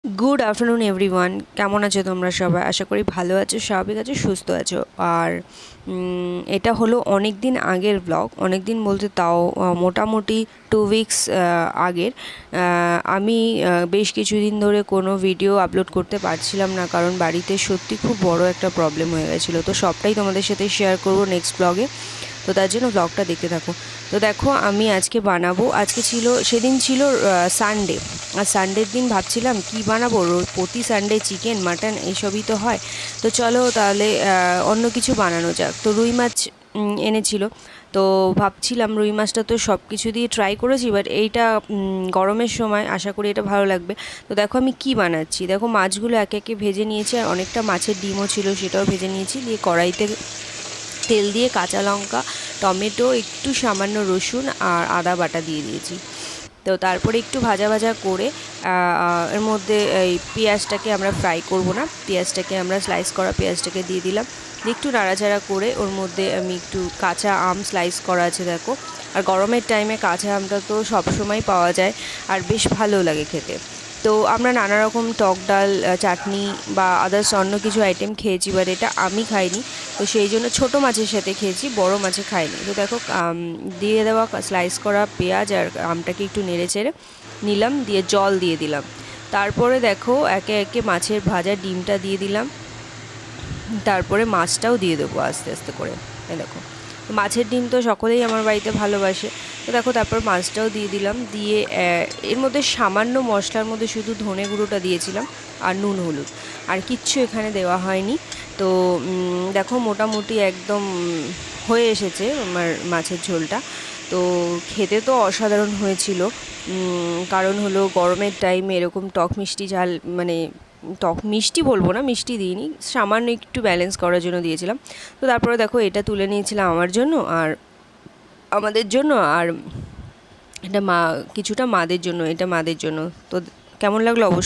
Good afternoon everyone, কেমন আছো তোমরা সবাই? আশা করি ভালো আছো, স্বাভাবিক আছো, সুস্থ আছো। আর এটা হলো অনেক দিন আগের ব্লগ, অনেক দিন বলতে তাও মোটামুটি 2 উইকস আগের। আমি বেশ কিছুদিন ধরে কোনো ভিডিও আপলোড করতে পারছিলাম না, কারণ বাড়িতে সত্যি খুব বড় একটা প্রবলেম হয়ে গেছিলো। তো সবটাই তোমাদের সাথে শেয়ার করবো নেক্সট ব্লগে, তো তার জন্য ব্লগটা দেখতে থাকো। তো দেখো, আমি আজকে বানাবো, সেদিন ছিল সানডে। আর সানডের দিন ভাবছিলাম কি বানাবো, প্রতি সানডে চিকেন মাটন এইসবই তো হয়। তো চলো তাহলে অন্য কিছু বানানো যাক। তো রুই মাছ এনেছিল, তো ভাবছিলাম রুই মাছটা তো সব কিছু দিয়ে ট্রাই করেছি, বাট এইটা গরমের সময় আশা করি এটা ভালো লাগবে। তো দেখো আমি কি বানাচ্ছি, দেখো মাছগুলো একে একে ভেজে নিয়েছি, আর অনেকটা মাছের ডিমও ছিল, সেটাও ভেজে নিয়েছি। দিয়ে কড়াইতে তেল দিয়ে কাঁচা লঙ্কা, টমেটো, একটু সামান্য রসুন আর আদা বাটা দিয়ে দিয়েছি। তো তারপরে একটু ভাজা ভাজা করে এর মধ্যে এই পেঁয়াজটাকে আমরা ফ্রাই করব না, পেঁয়াজটাকে আমরা স্লাইস করা পেঁয়াজটাকে দিয়ে দিলাম। একটু নাড়াচাড়া করে ওর মধ্যে আমি একটু কাঁচা আম স্লাইস করা আছে দেখো। আর গরমের টাইমে কাঁচা আমটা তো সবসময় পাওয়া যায়, আর বেশ ভালো লাগে খেতে। তো আমরা নানা রকম টক ডাল, চাটনি বা আদার্স অন্য কিছু আইটেম খেয়েছি, বাট এটা আমি খাইনি। তো সেই জন্য ছোটো মাছের সাথে খেয়েছি, বড় মাছে খাইনি। তো দেখো দিয়ে দেওয়া স্লাইস করা পেঁয়াজ আর আমটাকে একটু নেড়ে চেড়ে নিলাম, দিয়ে জল দিয়ে দিলাম। তারপরে দেখো একে একে মাছের ভাজা ডিমটা দিয়ে দিলাম, তারপরে মাছটাও দিয়ে দেবো আস্তে আস্তে করে। দেখো মাছের ডিম তো সকলেই আমার বাড়িতে ভালোবাসে। তো দেখো তারপর মাছটাও দিয়ে দিলাম, দিয়ে এর মধ্যে সামান্য মশলার মধ্যে শুধু ধনে গুঁড়োটা দিয়েছিলাম আর নুন হলুদ, আর কিচ্ছু এখানে দেওয়া হয়নি। তো দেখো মোটামুটি একদম হয়ে এসেছে আমার মাছের ঝোলটা। তো খেতে তো অসাধারণ হয়েছিল, কারণ হলো গরমের টাইমে এরকম টক মিষ্টি ঝাল, মানে টক মিষ্টি বলবো না, মিষ্টি দিইনি, সামান্য একটু ব্যালেন্স করার জন্য দিয়েছিলাম। তো তারপরে দেখো এটা তুলে নিয়েছিলাম আমার জন্য আর আমাদের জন্য, আর এটা কিছুটা মাদের জন্য, এটা মাদের জন্য। তো কেমন লাগলো অবশ্যই।